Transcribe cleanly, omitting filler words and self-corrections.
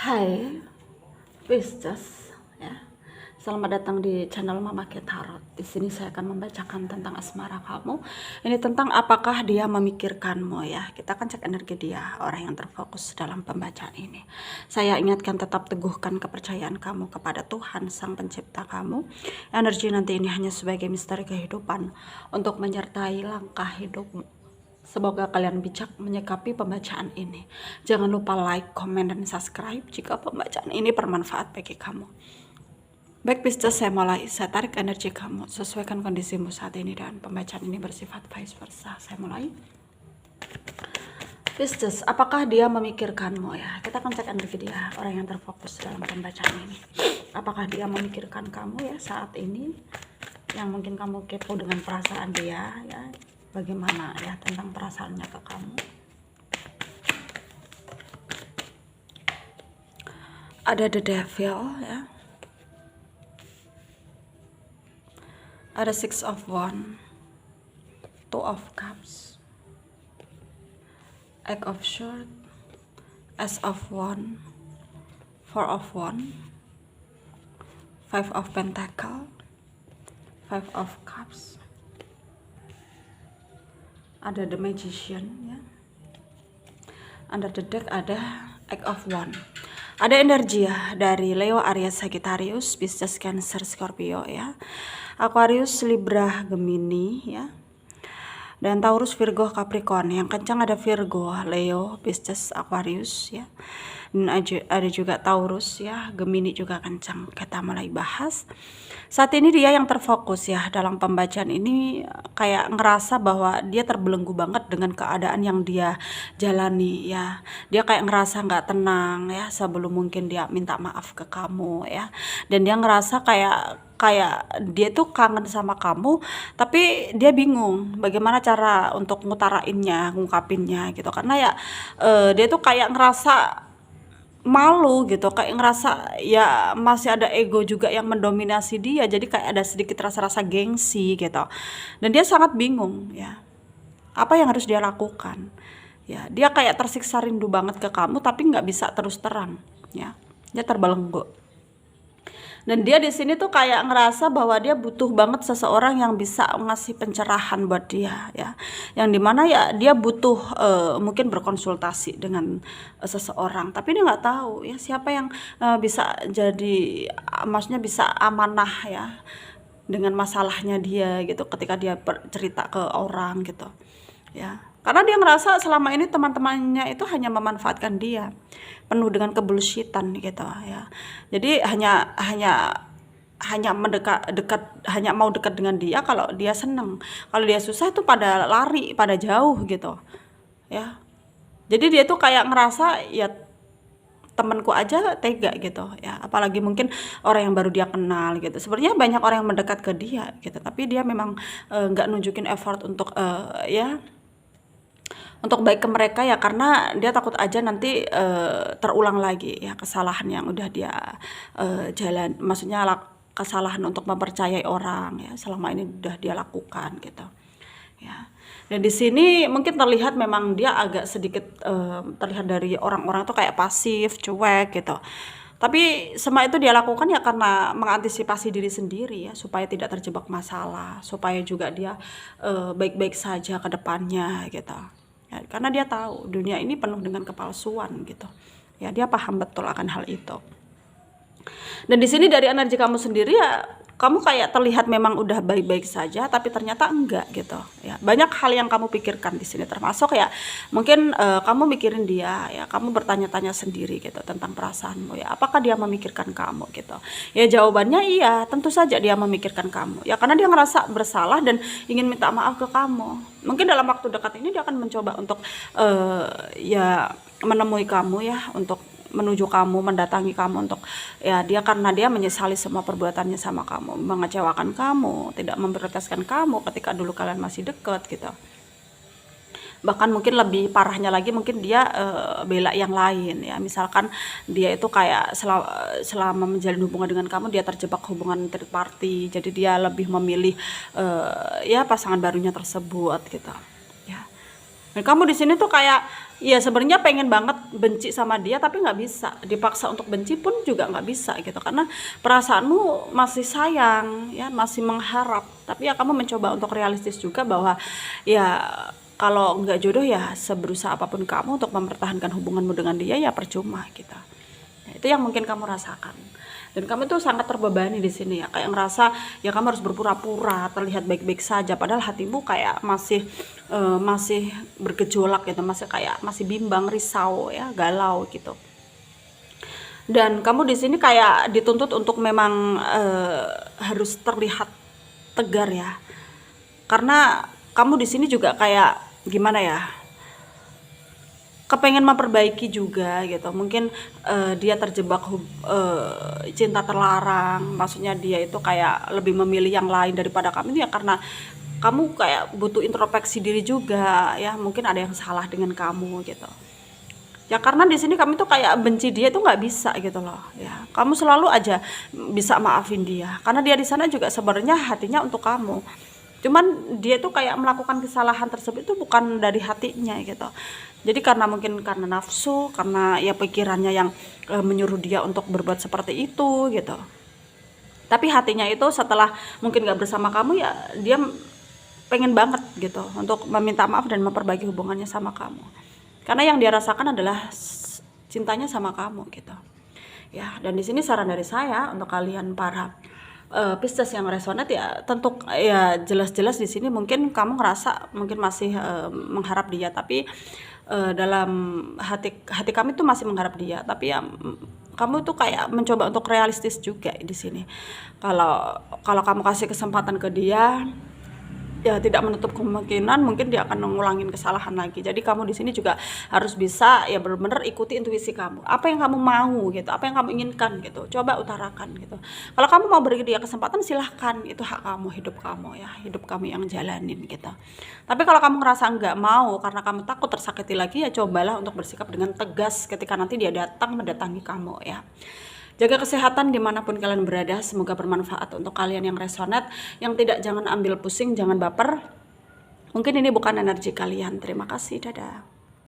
Hai, Pisces ya. Selamat datang di channel Mama Ke Tarot. Di sini saya akan membacakan tentang asmara kamu. Ini tentang apakah dia memikirkanmu ya. Kita akan cek energi dia, orang yang terfokus dalam pembacaan ini. Saya ingatkan tetap teguhkan kepercayaan kamu kepada Tuhan Sang Pencipta kamu. Energi nanti ini hanya sebagai misteri kehidupan untuk menyertai langkah hidupmu. Semoga kalian bijak menyikapi pembacaan ini. Jangan lupa like, komen, dan subscribe jika pembacaan ini bermanfaat bagi kamu. Baik Pisces, saya mulai. Saya tarik energi kamu. Sesuaikan kondisimu saat ini dan pembacaan ini bersifat vice versa. Saya mulai. Pisces, apakah dia memikirkanmu ya? Kita akan cek energi dia, orang yang terfokus dalam pembacaan ini. Apakah dia memikirkan kamu ya saat ini? Yang mungkin kamu kepo dengan perasaan dia ya. Bagaimana ya tentang perasaannya ke kamu. Ada the devil ya. Ada 6 of Wands, 2 of Cups, 8 of Swords, Ace of Wands, 4 of Wands, 5 of Pentacles, 5 of Cups. Ada the Magician ya. Under the deck ada 8 of Wands. Ada energi ya dari Leo, Aries, Sagittarius, Pisces, Cancer, Scorpio ya. Aquarius, Libra, Gemini ya. Dan Taurus, Virgo, Capricorn. Yang kencang ada Virgo, Leo, Pisces, Aquarius ya. Dan ada juga Taurus ya, Gemini juga kencang. Kita mulai bahas. Saat ini dia yang terfokus ya dalam pembacaan ini, kayak ngerasa bahwa dia terbelenggu banget dengan keadaan yang dia jalani ya. Dia kayak ngerasa nggak tenang ya sebelum mungkin dia minta maaf ke kamu ya. Dan dia ngerasa kayak dia tuh kangen sama kamu, tapi dia bingung bagaimana cara untuk ngungkapinnya gitu. Karena ya dia tuh kayak ngerasa malu gitu, kayak ngerasa ya masih ada ego juga yang mendominasi dia, jadi kayak ada sedikit rasa-rasa gengsi gitu. Dan dia sangat bingung ya, apa yang harus dia lakukan ya. Dia kayak tersiksa rindu banget ke kamu, tapi nggak bisa terus terang ya, dia terbelenggu. Dan dia di sini tuh kayak ngerasa bahwa dia butuh banget seseorang yang bisa ngasih pencerahan buat dia ya. Yang dimana ya dia butuh mungkin berkonsultasi dengan seseorang, tapi dia nggak tahu ya siapa yang bisa jadi, maksudnya bisa amanah ya dengan masalahnya dia gitu ketika dia cerita ke orang gitu ya. Karena dia ngerasa selama ini teman-temannya itu hanya memanfaatkan dia, penuh dengan kebullshitan gitu ya. Jadi hanya mau dekat dengan dia kalau dia seneng. Kalau dia susah itu pada lari, pada jauh gitu ya. Jadi dia tuh kayak ngerasa ya temanku aja tega gitu ya, apalagi mungkin orang yang baru dia kenal gitu. Sebenarnya banyak orang yang mendekat ke dia gitu, tapi dia memang nggak nunjukin effort untuk ya untuk baik ke mereka ya, karena dia takut aja nanti terulang lagi ya kesalahan yang udah dia maksudnya kesalahan untuk mempercayai orang ya selama ini udah dia lakukan gitu ya. Dan di sini mungkin terlihat memang dia agak sedikit terlihat dari orang-orang tuh kayak pasif, cuek gitu. Tapi semua itu dia lakukan ya karena mengantisipasi diri sendiri ya, supaya tidak terjebak masalah, supaya juga dia baik-baik saja ke depannya gitu. Ya, karena dia tahu dunia ini penuh dengan kepalsuan gitu. Ya, dia paham betul akan hal itu. Dan di sini dari energi kamu sendiri ya, kamu kayak terlihat memang udah baik-baik saja, tapi ternyata enggak gitu ya. Banyak hal yang kamu pikirkan di sini, termasuk ya mungkin kamu mikirin dia ya, kamu bertanya-tanya sendiri gitu tentang perasaanmu ya, apakah dia memikirkan kamu gitu ya. Jawabannya iya, tentu saja dia memikirkan kamu ya, karena dia ngerasa bersalah dan ingin minta maaf ke kamu. Mungkin dalam waktu dekat ini dia akan mencoba untuk ya menemui kamu ya, untuk menuju kamu, mendatangi kamu untuk ya karena dia menyesali semua perbuatannya sama kamu, mengecewakan kamu, tidak memprioritaskan kamu ketika dulu kalian masih deket gitu. Bahkan mungkin lebih parahnya lagi, mungkin dia bela yang lain ya. Misalkan dia itu kayak selama menjalin hubungan dengan kamu dia terjebak hubungan third party, jadi dia lebih memilih ya pasangan barunya tersebut gitu ya. Dan kamu di sini tuh kayak Iya sebenarnya pengen banget benci sama dia tapi nggak bisa, dipaksa untuk benci pun juga nggak bisa gitu, karena perasaanmu masih sayang ya, masih mengharap. Tapi ya kamu mencoba untuk realistis juga bahwa ya kalau nggak jodoh ya seberusaha apapun kamu untuk mempertahankan hubunganmu dengan dia ya percuma gitu. Nah, itu yang mungkin kamu rasakan. Dan kamu tuh sangat terbebani di sini ya, kayak ngerasa ya kamu harus berpura-pura terlihat baik-baik saja, padahal hatimu kayak masih bergejolak gitu, masih kayak masih bimbang, risau ya, galau gitu. Dan kamu di sini kayak dituntut untuk memang harus terlihat tegar ya, karena kamu di sini juga kayak gimana ya, kepengen memperbaiki juga gitu. Mungkin dia terjebak cinta terlarang, maksudnya dia itu kayak lebih memilih yang lain daripada kamu itu ya karena kamu kayak butuh introspeksi diri juga ya, mungkin ada yang salah dengan kamu gitu. Ya karena di sini kamu tuh kayak benci dia itu nggak bisa gitu loh ya. Kamu selalu aja bisa maafin dia karena dia di sana juga sebenarnya hatinya untuk kamu. Cuman dia tuh kayak melakukan kesalahan tersebut itu bukan dari hatinya gitu. Jadi karena mungkin karena nafsu, karena ya pikirannya yang menyuruh dia untuk berbuat seperti itu gitu. Tapi hatinya itu setelah mungkin gak bersama kamu ya dia pengen banget gitu untuk meminta maaf dan memperbaiki hubungannya sama kamu. Karena yang dia rasakan adalah cintanya sama kamu gitu. Ya, dan di sini saran dari saya untuk kalian para Pisces yang resonate ya, tentu ya jelas-jelas di sini mungkin kamu ngerasa mungkin masih mengharap dia, tapi dalam hati kami tuh masih mengharap dia, tapi ya kamu tuh kayak mencoba untuk realistis juga di sini. Kalau kalau kamu kasih kesempatan ke dia, ya tidak menutup kemungkinan mungkin dia akan ngulangin kesalahan lagi. Jadi kamu di sini juga harus bisa ya benar-benar ikuti intuisi kamu. Apa yang kamu mau gitu, apa yang kamu inginkan gitu. Coba utarakan gitu. Kalau kamu mau beri dia kesempatan silahkan, itu hak kamu, hidup kamu ya, hidup kamu yang jalanin gitu. Tapi kalau kamu ngerasa nggak mau karena kamu takut tersakiti lagi ya cobalah untuk bersikap dengan tegas ketika nanti dia datang mendatangi kamu ya. Jaga kesehatan dimanapun kalian berada, semoga bermanfaat untuk kalian yang resonate. Yang tidak, jangan ambil pusing, jangan baper. Mungkin ini bukan energi kalian. Terima kasih, dadah.